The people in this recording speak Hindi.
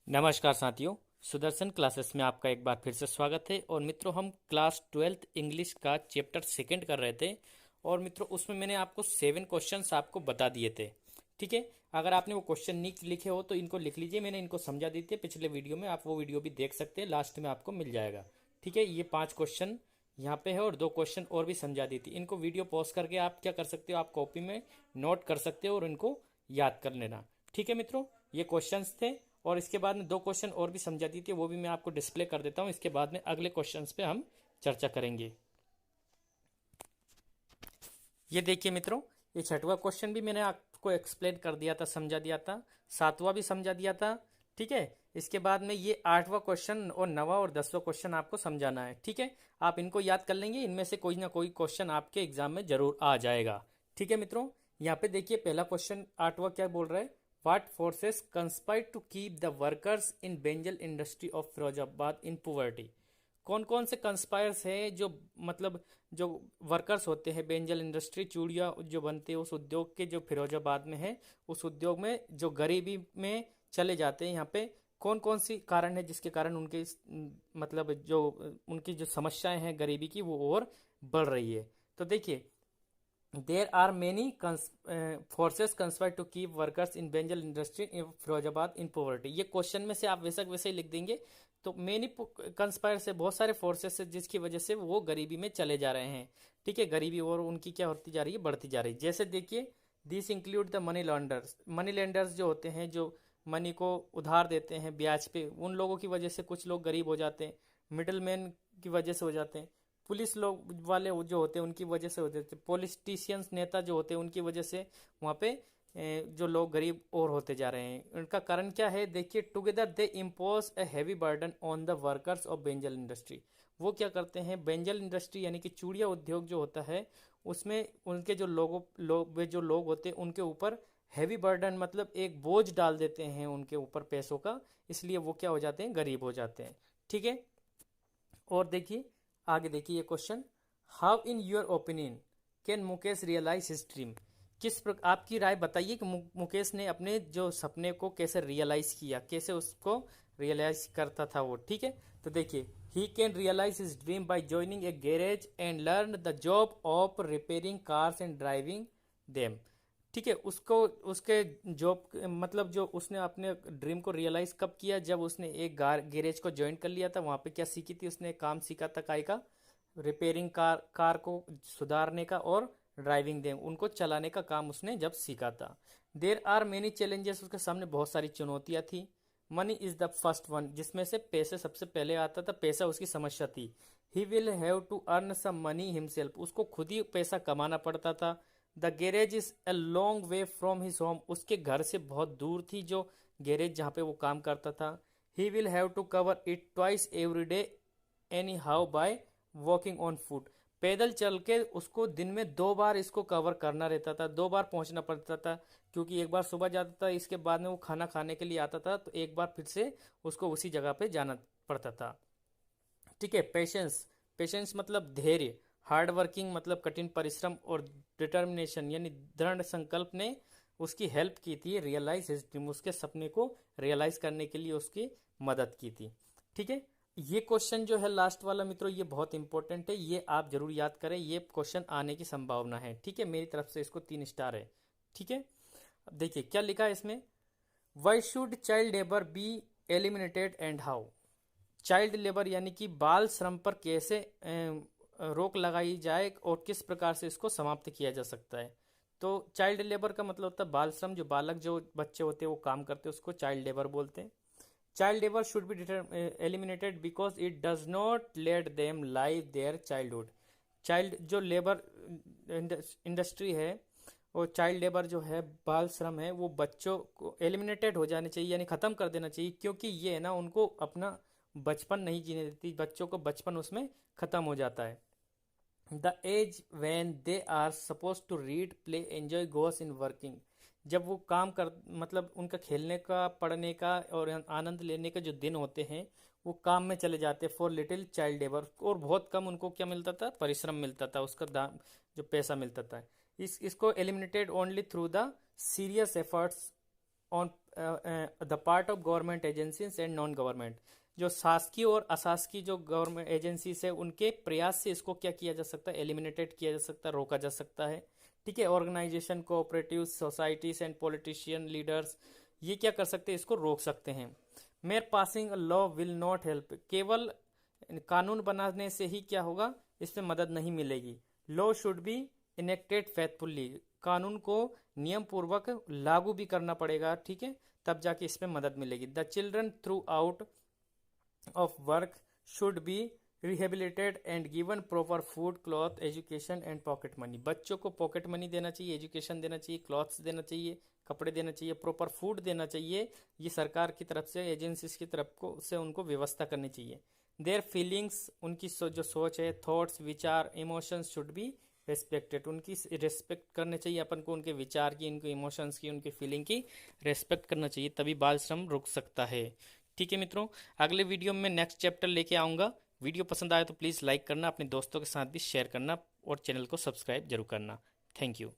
नमस्कार साथियों, सुदर्शन क्लासेस में आपका एक बार फिर से स्वागत है। और मित्रों, हम क्लास 12th इंग्लिश का चैप्टर सेकंड कर रहे थे। और मित्रों, उसमें मैंने आपको 7 क्वेश्चंस आपको बता दिए थे। ठीक है, अगर आपने वो क्वेश्चन नहीं लिखे हो तो इनको लिख लीजिए। मैंने इनको समझा दी थी पिछले वीडियो में, आप वो वीडियो भी देख सकते हैं, लास्ट में आपको मिल जाएगा। ठीक है, ये 5 क्वेश्चन यहाँ पे है और 2 क्वेश्चन और भी समझा दी थी। इनको वीडियो पॉज करके आप क्या कर सकते हो, आप कॉपी में नोट कर सकते हो और इनको याद कर लेना। ठीक है मित्रों, ये क्वेश्चंस थे। और इसके बाद में 2 क्वेश्चन और भी समझा दी थी, वो भी मैं आपको डिस्प्ले कर देता हूँ। इसके बाद में अगले क्वेश्चंस पे हम चर्चा करेंगे। ये देखिए मित्रों, ये 6वां क्वेश्चन भी मैंने आपको एक्सप्लेन कर दिया था, समझा दिया था। 7वां भी समझा दिया था। ठीक है, इसके बाद में ये 8वां क्वेश्चन और 9वां और 10वां क्वेश्चन आपको समझाना है। ठीक है, आप इनको याद कर लेंगे, इनमें से कोई ना कोई क्वेश्चन आपके एग्जाम में जरूर आ जाएगा। ठीक है मित्रों, यहाँ पे देखिए पहला क्वेश्चन 8वां क्या बोल रहा है। What forces conspire to keep the workers in bangle industry of Firozabad in poverty. कौन कौन से कंस्पायर्स हैं जो, मतलब जो वर्कर्स होते हैं बेंजल इंडस्ट्री, चूड़िया जो बनते हैं उस उद्योग के, जो फिरोजाबाद में है, उस उद्योग में जो गरीबी में चले जाते हैं। यहाँ पे कौन कौन सी कारण है जिसके कारण उनके मतलब जो उनकी जो समस्याएं हैं गरीबी की, वो और बढ़ रही है। तो देखिए, there are many forces conspire to keep workers in bangle industry in Firozabad in poverty. ये क्वेश्चन में से आप वैसा वैसे ही लिख देंगे। तो मेनी कंस्पायर से बहुत सारे फोर्सेस है जिसकी वजह से वो गरीबी में चले जा रहे हैं। ठीक है, गरीबी और उनकी क्या होती जा रही है, बढ़ती जा रही है। जैसे देखिए, this include the money launders. Money lenders जो होते हैं, जो मनी को उधार देते हैं ब्याज पे, उन लोगों की वजह से कुछ लोग गरीब हो जाते हैं। मिडिल मैन की वजह से हो जाते हैं। पुलिस लोग वाले जो होते हैं उनकी वजह से होते थे। पॉलिटिशियंस, नेता जो होते हैं, उनकी वजह से वहाँ पे जो लोग गरीब और होते जा रहे हैं। उनका कारण क्या है, देखिए, together they impose a heavy burden on the workers of benzyl industry. वो क्या करते हैं, बेंजल इंडस्ट्री यानी कि चूड़िया उद्योग जो होता है, उसमें उनके जो वे जो लोग होते हैं उनके ऊपर हैवी बर्डन, मतलब एक बोझ डाल देते हैं उनके ऊपर पैसों का। इसलिए वो क्या हो जाते हैं, गरीब हो जाते हैं। ठीक है, और देखिए आगे, देखिए ये question, how in your opinion can Mukesh realise his dream. किस प्रकार, आपकी राय बताइए कि मुकेश ने अपने जो सपने को कैसे रियलाइज किया, कैसे उसको रियलाइज करता था वो। ठीक है, तो देखिए, he can realise his dream by joining a garage and learn the job of repairing cars and driving them. ठीक है, उसको उसके जॉब, मतलब जो उसने अपने ड्रीम को रियलाइज कब किया, जब उसने एक गैरेज को ज्वाइन कर लिया था। वहाँ पे क्या सीखी थी उसने, काम सीखा था काय का, रिपेयरिंग कार को सुधारने का, और ड्राइविंग दे उनको चलाने का काम उसने जब सीखा था। देर आर मेनी चैलेंजेस, उसके सामने बहुत सारी चुनौतियाँ थी। Money is the first one, जिसमें से पैसे सबसे पहले आता था, पैसा उसकी समस्या थी। He will have to earn some money himself, उसको खुद ही पैसा कमाना पड़ता था। The garage is a long way from his home, उसके घर से बहुत दूर थी जो गैरेज जहाँ पे वो काम करता था। He will have to cover it twice every day anyhow by walking on foot, पैदल चल के उसको दिन में 2 बार इसको कवर करना रहता था, 2 बार पहुंचना पड़ता था। क्योंकि एक बार सुबह जाता था, इसके बाद में वो खाना खाने के लिए आता था, तो एक बार फिर से उसको उसी जगह पे जाना पड़ता था। ठीक है, पेशेंस, पेशेंस मतलब धैर्य, हार्ड वर्किंग मतलब कठिन परिश्रम, और डिटर्मिनेशन यानी दृढ़ संकल्प ने उसकी हेल्प की थी रियलाइज हिज ड्रीम, उसके सपने को रियलाइज करने के लिए उसकी मदद की थी। ठीक है, ये क्वेश्चन जो है लास्ट वाला मित्रों, ये बहुत इंपॉर्टेंट है, ये आप जरूर याद करें, ये क्वेश्चन आने की संभावना है। ठीक है, मेरी तरफ से इसको 3 स्टार है। ठीक है, अब देखिए क्या लिखा है इसमें, why should child labour be eliminated and how. Child labour यानी कि बाल श्रम पर कैसे रोक लगाई जाए और किस प्रकार से इसको समाप्त किया जा सकता है। तो चाइल्ड लेबर का मतलब होता है बाल श्रम, जो बालक, जो बच्चे होते हैं वो काम करते हैं, उसको चाइल्ड लेबर बोलते हैं। Child labour should be eliminated because it does not let them live their childhood. Child जो लेबर इंडस्ट्री है, वो चाइल्ड लेबर जो है, बाल श्रम है, वो बच्चों को एलिमिनेटेड हो जाने चाहिए, यानी खत्म कर देना चाहिए। क्योंकि ये है ना, उनको अपना बचपन नहीं जीने देती, बच्चों को बचपन उसमें खत्म हो जाता है। The age when they are suppose to read play enjoy goes in working, जब वो काम कर, मतलब उनका खेलने का, पढ़ने का और आनंद लेने के जो दिन होते हैं, वो काम में चले जाते हैं। फॉर लिटिल चाइल्ड लेबर, और बहुत कम उनको क्या मिलता था, परिश्रम मिलता था, उसका दाम, जो पैसा मिलता था। इसको eliminated only through the serious efforts on the part of government agencies and non government, जो शासकीय और अशासकीय जो गवर्नमेंट एजेंसीज है उनके प्रयास से इसको क्या किया जा सकता है, एलिमिनेटेड किया जा सकता है, रोका जा सकता है। ठीक है, organisation, cooperative societies and politician leaders ये क्या कर सकते हैं, इसको रोक सकते हैं। Mere passing a law will not help, केवल कानून बनाने से ही क्या होगा, इसमें मदद नहीं मिलेगी। लॉ शुड बी इनेक्टेड फेथफुल्ली, कानून को नियम पूर्वक लागू भी करना पड़ेगा, ठीक है, तब जाके इसमें मदद मिलेगी। The children through out of work should be रिहेबिलिटेड and given proper food, cloth, education and pocket money, बच्चों को पॉकेट मनी देना चाहिए, एजुकेशन देना चाहिए, क्लॉथ्स देना चाहिए, कपड़े देना चाहिए, प्रॉपर फूड देना चाहिए। ये सरकार की तरफ से, एजेंसीज की तरफ को से उनको व्यवस्था करनी चाहिए। देयर फीलिंग्स, उनकी जो सोच है, थॉट्स, विचार, इमोशंस शुड बी रेस्पेक्टेड, उनकी रेस्पेक्ट करने चाहिए अपन को, उनके विचार की, उनके इमोशंस की, उनके फीलिंग की रेस्पेक्ट करना चाहिए, तभी बाल श्रम रुक सकता है। ठीक है मित्रों, अगले वीडियो में नेक्स्ट चैप्टर लेके आऊँगा। वीडियो पसंद आए तो प्लीज़ लाइक करना, अपने दोस्तों के साथ भी शेयर करना और चैनल को सब्सक्राइब जरूर करना। Thank you.